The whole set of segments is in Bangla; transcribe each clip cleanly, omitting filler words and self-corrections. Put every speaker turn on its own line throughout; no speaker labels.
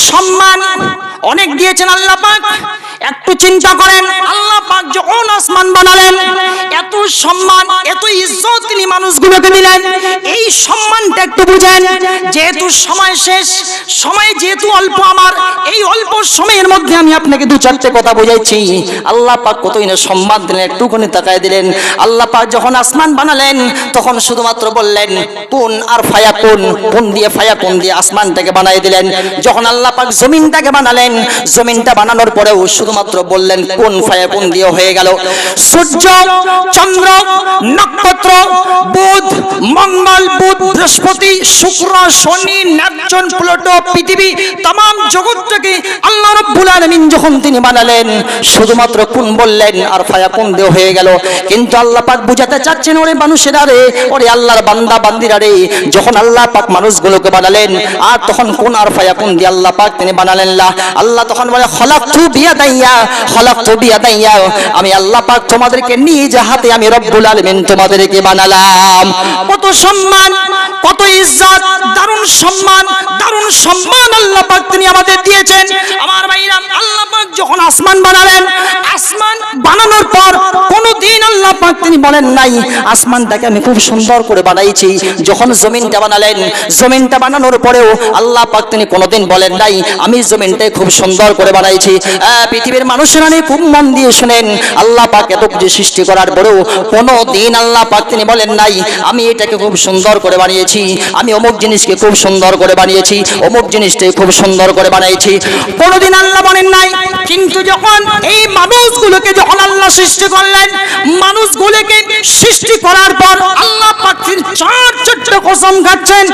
সম্মান অনেক দিয়েছেন আল্লাহ পাক। একটু চিন্তা করেন, আল্লাহ পাক যখন আসমান বানালেন, এত সম্মান এত ইজ্জত তিনি মানুষগুলোকে দিলেন। এই সম্মানটা একটু বুঝেন। যেহেতু সময় শেষ, সময় যেহেতু অল্প আমার, এই অল্প সময়ের মধ্যে আমি আপনাকে দু চারটে কথা বোঝাইছি। আল্লাহ পাক কতই না সম্মান দিলেন, একটুখানি তাকায় দিলেন। আল্লাহ পাক যখন আসমান বানালেন তখন শুধুমাত্র বললেন কুন আর ফায়াকুন, কুন দিয়ে ফায়াকুন দিয়ে আসমানটাকে বানিয়ে দিলেন। যখন আল্লাহ পাক জমিনটাকে বানালেন, জমিনটা বানানোর পরেও শুধুমাত্র বললেন কুন ফায়াকুন দিয়ে হয়ে গেল। সূর্য, চন্দ্র, নক্ষত্র, বুধ, মঙ্গল, বুধ, বৃহস্পতি, শুক্র, শনি, নেপচুন, প্লুটো, পৃথিবী, तमाम জগৎটাকে আল্লাহ রাব্বুল আলামিন যখন তিনি বানালেন শুধুমাত্র কুন বললেন আর ফায়াকুন দিয়ে হয়ে গেল। কিন্তু আল্লাহ পাক বুঝাতে চাচ্ছেন, ওরে মানুষেরা রে, ওরে আল্লাহর বান্দা বান্দিরা রে, যখন আল্লাহ পাক মানুষগুলোকে বানালেন আর তখন কুন আর ফায়াকুন দিয়ে আল্লাহ পাক তিনি বানালেন না। আল্লাহ তখন বলে খলাকতু বিয়াদাইয়া, খলাকতু বিয়াদাইয়া, আমি আল্লাহ পাক তোমাদেরকে নিজ হাতে আমি রব্বুল আলামিন তোমাদেরকে বানালাম। কত সম্মান, কত ইজ্জত, দারুণ সম্মান, দারুণ সম্মান আল্লাহ পাক তিনি আমাদের দিয়েছেন। আমার ভাইরা, আল্লাহ পাক যখন আসমান বানালেন, আসমান বানানোর পর কোনদিন আল্লাহ পাক তিনি বলেন নাই আসমানটাকে আমি খুব সুন্দর করে বানাইছি। যখন জমিনটা বানালেন, জমিনটা বানানোর পরেও আল্লাহ পাক তিনি কোনদিন বলেন নাই আমি জমিনটাকে খুব সুন্দর করে বানাইছি। পৃথিবীর মানুষেরা খুব মন দিয়ে শুনেন, আল্লাহ পাক এত কিছু সৃষ্টি করার পরেও কোনদিন আল্লাহ পাক তিনি বলেন নাই আমি এটাকে খুব সুন্দর করে বানিয়েছি, আমি অমুক জিনিসকে খুব সুন্দর করে বানিয়েছি, অমুক জিনিসটাকে খুব সুন্দর করে বানাইছি, কোনদিন আল্লাহ বলেন নাই। কিন্তু যখন এই মানুষগুলোকে যখন আল্লাহ সৃষ্টি করলেন, মানুষগুলোকে সৃষ্টি করার পর আল্লাহ পাক তিনি চার চারটা কসম খাচ্ছেন,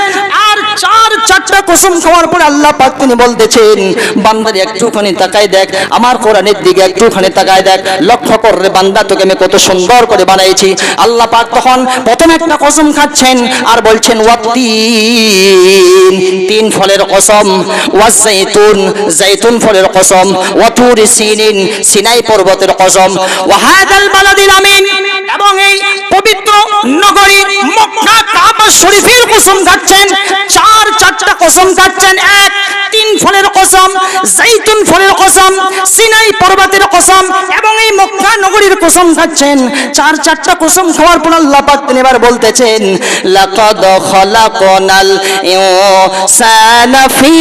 আর চার চারটা কসম খাওয়ার পর আল্লাহ পাক তিনি বলতেছেন বান্দারে একটুখানি তাকায় দেখ, আমার কোরআনের দিকে একটুখানি তাকায় দেখ, লক্ষ্য কর রে বান্দা তোকে আমি কত সুন্দর করে বানাইছি। আল্লাহ পাক তখন প্রথম একটা কসম খাচ্ছেন আর বলছেন ওয়াত্তিন, তিন ফলের কসম, ওয়াজাইতুন, জাইতুন ফলের কসম, ওয়াতুর সিনিন, সিনাই পর্বতের কসম, ওয়াহাদাল বালাদিল আমিন, এবং এই পবিত্র নগরী মক্কা কাবা শরীফের কসম খাচ্ছেন। চার চারটা কসম খাচ্ছেন। এক, তিন ফলের কসম, জাইতুন ফলের কসম, সিনাই পর্বতের কসম এবং এই মক্কা নগরীর কসম খাচ্ছেন। চার চারটা কসম খাওয়ার পর আল্লাহ পাক তিনি এবার বলতেছেন লাকাদ খালাকনাল ইনসানা ফি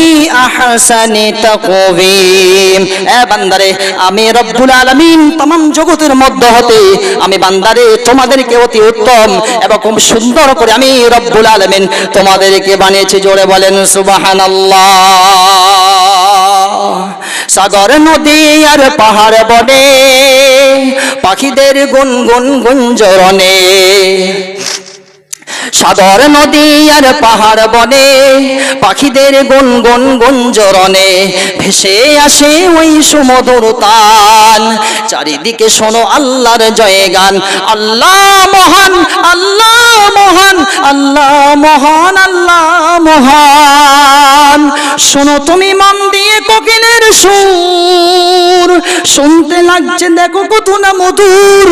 আহসানি তাকওয়িম, এ বান্দারে আমি রব্বুল আলামিন तमाम জগতের মধ্যে হতে আমি বান্দারে তোমাদেরকে অতি উত্তম এবং খুব সুন্দর করে আমি রব্বুল আলামিন তোমাদেরকে বানিয়েছি। জোরে বলেন সুবহানাল্লাহ। সাগর, নদী আর পাহাড় বনে, পাখিদের গুনগুন গুঞ্জরণে, সাগর, নদী আর পাহাড় বনে, পাখিদের গুনগুন গুঞ্জরণে, ভেসে আসে ওই সুমধুর তান, চারিদিকে শোনো আল্লাহর জয়গান। আল্লাহ মহান, আল্লাহ মহান, আল্লাহ মহান, আল্লাহ মহান। শোনো তুমি মন দিয়ে কোকিলের সুর, শুনতে লাগছে দেখো কত না মধুর।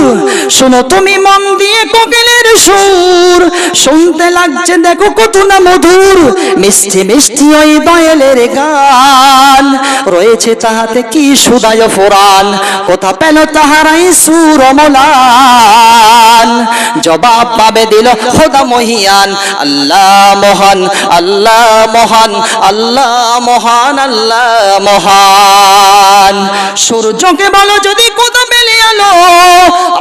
শোনো তুমি মন দিয়ে কোকিলের সুর, শুনতে লাগছে দেখো কত না মধুর। মিষ্টি মিষ্টি ওই দয়ালের গান, রয়েছে তাহাতে কি সুদায় ফুরান। কোথা পেল তাহারাই সুর অমলান, জবাব পাবে দিল খোদা মহিয়ান। আল্লাহ মহান, আল্লাহ মহান, আল্লাহ মহান, আল্লাহ মহান। সূর্যকে বলো যদি কোথা পেলে আলো,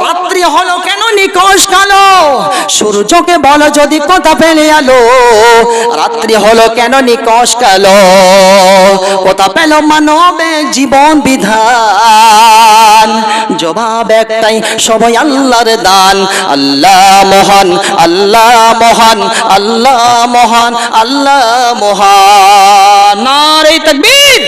রাত্রি হলো কেন নিকশ কালো। সূর্যকে বলো যদি কোথা পেলে আলো, রাত্রি হলো কেন নিকশ কালো। কোথা পেল মানবের জীবন বিধান, জবাব একটাই সবাই আল্লাহর দান। আল্লাহ মহান, আল্লাহ মহান, আল্লাহ মহান, আল্লাহ মহান। নারে তাকবীর।